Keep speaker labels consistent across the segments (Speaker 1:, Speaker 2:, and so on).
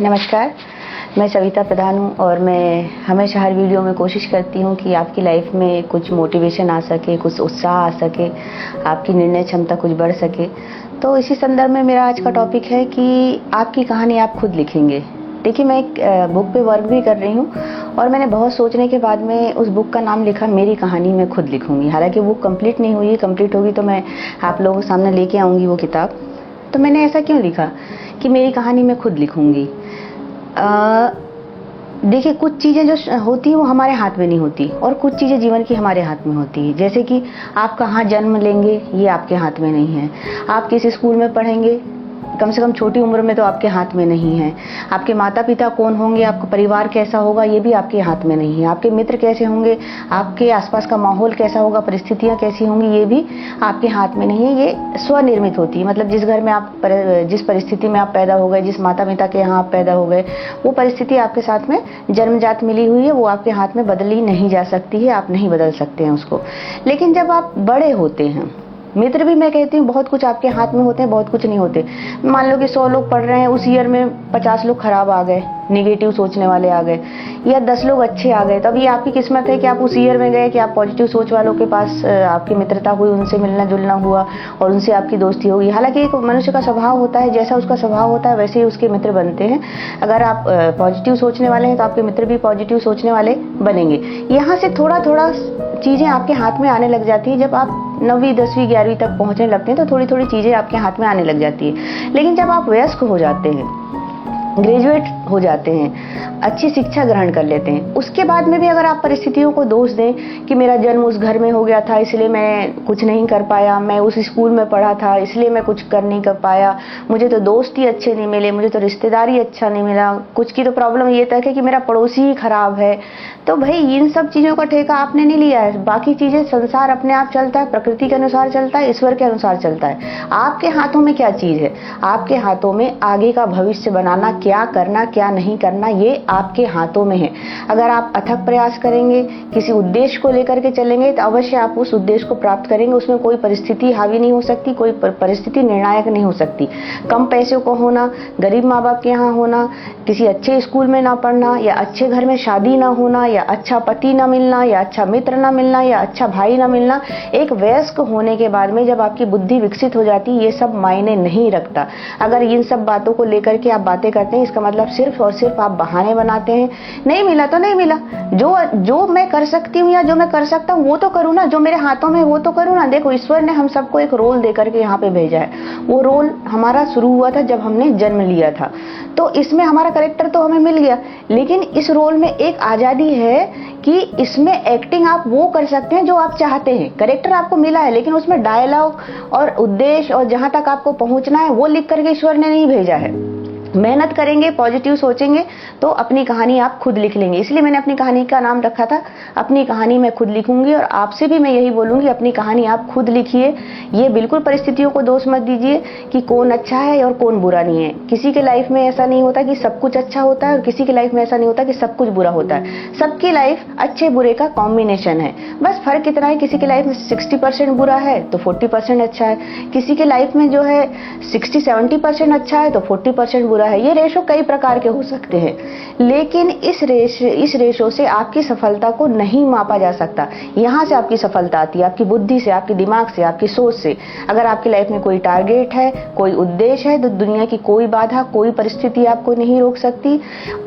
Speaker 1: नमस्कार, मैं सविता प्रधान हूँ और मैं हमेशा हर वीडियो में कोशिश करती हूँ कि आपकी लाइफ में कुछ मोटिवेशन आ सके, कुछ उत्साह आ सके, आपकी निर्णय क्षमता कुछ बढ़ सके। तो इसी संदर्भ में मेरा आज का टॉपिक है कि आपकी कहानी आप खुद लिखेंगे। देखिए, मैं एक बुक पे वर्क भी कर रही हूँ और मैंने बहुत सोचने के बाद में उस बुक का नाम लिखा मेरी कहानी मैं खुद लिखूंगी। हालांकि बुक कंप्लीट नहीं हुई है, कंप्लीट होगी तो मैं आप लोगों के सामने लेके आऊँगी वो किताब। तो मैंने ऐसा क्यों लिखा कि मेरी कहानी मैं खुद लिखूंगी। देखिए, कुछ चीज़ें जो होती हैं वो हमारे हाथ में नहीं होती और कुछ चीज़ें जीवन की हमारे हाथ में होती है। जैसे कि आप कहाँ जन्म लेंगे ये आपके हाथ में नहीं है, आप किस स्कूल में पढ़ेंगे कम से कम छोटी उम्र में तो आपके हाथ में नहीं है, आपके माता पिता कौन होंगे, आपका परिवार कैसा होगा ये भी आपके हाथ में नहीं है, आपके मित्र कैसे होंगे, आपके आसपास का माहौल कैसा होगा, परिस्थितियाँ कैसी होंगी ये भी आपके हाथ में नहीं है। ये स्वनिर्मित होती है। मतलब जिस घर में आप जिस परिस्थिति में आप पैदा हो गए, जिस माता पिता के यहाँ आप पैदा हो गए, वो परिस्थिति आपके साथ में जन्मजात मिली हुई है, वो आपके हाथ में बदली नहीं जा सकती है, आप नहीं बदल सकते हैं उसको। लेकिन जब आप बड़े होते हैं, मित्र भी मैं कहती हूँ बहुत कुछ आपके हाथ में होते हैं, बहुत कुछ नहीं होते। मान लो कि 100 लोग पढ़ रहे हैं, उस ईयर में 50 लोग खराब आ गए, निगेटिव सोचने वाले आ गए, या 10 लोग अच्छे आ गए। तब ये आपकी किस्मत है कि आप उस ईयर में गए कि आप पॉजिटिव सोच वालों के पास आपकी मित्रता हुई, उनसे मिलना जुलना हुआ और उनसे आपकी दोस्ती होगी। हालांकि एक मनुष्य का स्वभाव होता है, जैसा उसका स्वभाव होता है वैसे ही उसके मित्र बनते हैं। अगर आप पॉजिटिव सोचने वाले हैं तो आपके मित्र भी पॉजिटिव सोचने वाले बनेंगे। यहाँ से थोड़ा थोड़ा चीज़ें आपके हाथ में आने लग जाती है। जब आप 9वीं 10वीं 11वीं तक पहुंचने लगते हैं तो थोड़ी थोड़ी चीज़ें आपके हाथ में आने लग जाती है। लेकिन जब आप वयस्क हो जाते हैं, ग्रेजुएट हो जाते हैं, अच्छी शिक्षा ग्रहण कर लेते हैं, उसके बाद में भी अगर आप परिस्थितियों को दोष दें कि मेरा जन्म उस घर में हो गया था इसलिए मैं कुछ नहीं कर पाया, मैं उस स्कूल में पढ़ा था इसलिए मैं कुछ कर नहीं कर पाया, मुझे तो दोस्त ही अच्छे नहीं मिले, मुझे तो रिश्तेदारी अच्छा नहीं मिला, कुछ की तो प्रॉब्लम ये तक है कि मेरा पड़ोसी ही खराब है, तो भाई इन सब चीज़ों का ठेका आपने नहीं लिया है। बाकी चीज़ें, संसार अपने आप चलता है, प्रकृति के अनुसार चलता है, ईश्वर के अनुसार चलता है। आपके हाथों में क्या चीज़ है? आपके हाथों में आगे का भविष्य बनाना, क्या करना क्या नहीं करना, ये आपके हाथों में है। अगर आप अथक प्रयास करेंगे, किसी उद्देश्य को लेकर के चलेंगे तो अवश्य आप उस उद्देश्य को प्राप्त करेंगे। उसमें कोई परिस्थिति हावी नहीं हो सकती, कोई परिस्थिति निर्णायक नहीं हो सकती। कम पैसों को होना, गरीब माँ बाप के यहाँ होना, किसी अच्छे स्कूल में ना पढ़ना, या अच्छे घर में शादी ना होना, या अच्छा पति ना मिलना, या अच्छा मित्र ना मिलना, या अच्छा भाई ना मिलना, एक वयस्क होने के बाद में जब आपकी बुद्धि विकसित हो जाती है ये सब मायने नहीं रखता। अगर इन सब बातों को लेकर के आप बातें करते हैं इसका मतलब सिर्फ और सिर्फ आप बहाने बनाते हैं। नहीं मिला तो नहीं मिला, जो मैं कर सकती हूँ या जो मैं कर सकता हूँ वो तो करूँ ना, जो मेरे हाथों में वो तो करूँ ना। देखो, ईश्वर ने हम सबको एक रोल देकर के यहाँ पे भेजा है। वो रोल हमारा शुरू हुआ था जब हमने जन्म लिया था, तो इसमें हमारा कैरेक्टर तो हमें मिल गया, लेकिन इस रोल में एक आजादी है कि इसमें एक्टिंग आप वो कर सकते हैं जो आप चाहते हैं। कैरेक्टर आपको मिला है लेकिन उसमें डायलॉग और उद्देश्य और जहां तक आपको पहुंचना है वो लिख करके ईश्वर ने नहीं भेजा है। मेहनत करेंगे, पॉजिटिव सोचेंगे तो अपनी कहानी आप खुद लिख लेंगे। इसलिए मैंने अपनी कहानी का नाम रखा था अपनी कहानी मैं खुद लिखूंगी। और आपसे भी मैं यही बोलूंगी, अपनी कहानी आप खुद लिखिए। ये बिल्कुल परिस्थितियों को दोष मत दीजिए कि कौन अच्छा है और कौन बुरा नहीं है। किसी के लाइफ में ऐसा नहीं होता कि सब कुछ अच्छा होता है और किसी की लाइफ में ऐसा नहीं होता कि सब कुछ बुरा होता है। सबकी लाइफ अच्छे बुरे का कॉम्बिनेशन है। बस फर्क इतना है, किसी की लाइफ में 60% बुरा है तो 40% अच्छा है, किसी के लाइफ में जो है 60-70% अच्छा है तो 40% बुरा है। ये रेशो कई प्रकार के हो सकते हैं, लेकिन इस रेशो से आपकी सफलता को नहीं मापा जा सकता। यहाँ से आपकी सफलता आती है आपकी बुद्धि से, आपके दिमाग से, आपकी सोच से। अगर आपकी लाइफ में कोई टारगेट है, कोई उद्देश्य है तो दुनिया की कोई बाधा, कोई परिस्थिति आपको नहीं रोक सकती।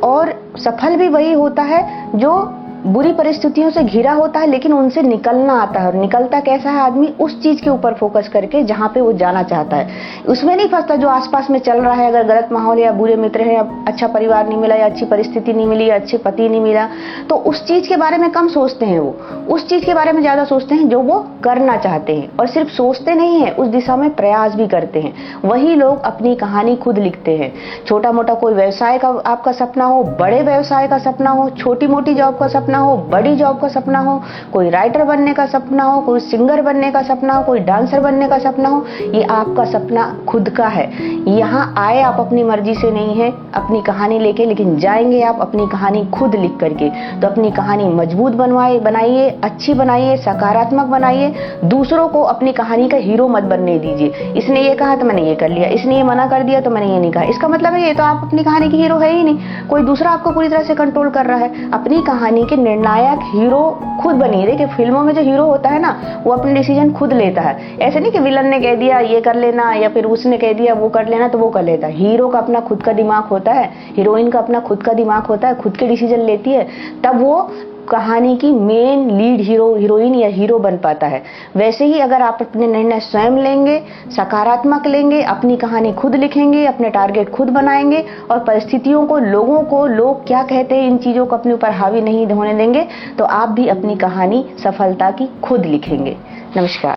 Speaker 1: और सफल भी वही होता है जो बुरी परिस्थितियों से घिरा होता है लेकिन उनसे निकलना आता है। और निकलता कैसा है आदमी? उस चीज के ऊपर फोकस करके जहां पे वो जाना चाहता है, उसमें नहीं फंसता जो आसपास में चल रहा है। अगर गलत माहौल या बुरे मित्र हैं, या अच्छा परिवार नहीं मिला, या अच्छी परिस्थिति नहीं मिली, या अच्छे पति नहीं मिला, तो उस चीज के बारे में कम सोचते हैं। वो उस चीज के बारे में ज्यादा सोचते हैं जो वो करना चाहते हैं। और सिर्फ सोचते नहीं है, उस दिशा में प्रयास भी करते हैं। वही लोग अपनी कहानी खुद लिखते हैं। छोटा मोटा कोई व्यवसाय का आपका सपना हो, बड़े व्यवसाय का सपना हो, छोटी मोटी जॉब का सपना सपना हो, बड़ी जॉब का सपना हो, कोई राइटर बनने का सपना हो, कोई सिंगर बनने का सपना हो, कोई डांसर बनने का सपना हो, ये आपका सपना खुद का है। यहाँ आए आप अपनी मर्जी से नहीं है अपनी कहानी लेके, लेकिन जाएंगे आप अपनी कहानी खुद लिख करके। तो अपनी कहानी मजबूत बनाइए, अच्छी बनाइए, सकारात्मक बनाइए। दूसरों को अपनी कहानी का हीरो मत बनने दीजिए। इसने ये कहा तो मैंने ये कर लिया, इसने ये मना कर दिया तो मैंने ये नहीं कहा। इसका मतलब है ये तो आप अपनी कहानी की हीरो है ही नहीं, कोई दूसरा आपको पूरी तरह से कंट्रोल कर रहा है। अपनी कहानी के निर्णायक हीरो खुद बनिए। देखिए फिल्मों में जो हीरो होता है ना, वो अपने डिसीजन खुद लेता है। ऐसे नहीं कि विलन ने कह दिया ये कर लेना, या फिर उसने कह दिया वो कर लेना तो वो कर लेता है। हीरो का अपना खुद का दिमाग होता है, हीरोइन का अपना खुद का दिमाग होता है, खुद के डिसीजन लेती है, तब वो कहानी की मेन लीड हीरो, हीरोइन या हीरो बन पाता है। वैसे ही अगर आप अपने निर्णय स्वयं लेंगे, सकारात्मक लेंगे, अपनी कहानी खुद लिखेंगे, अपने टारगेट खुद बनाएंगे और परिस्थितियों को, लोगों को, लोग क्या कहते हैं, इन चीजों को अपने ऊपर हावी नहीं होने देंगे, तो आप भी अपनी कहानी सफलता की खुद लिखेंगे। नमस्कार।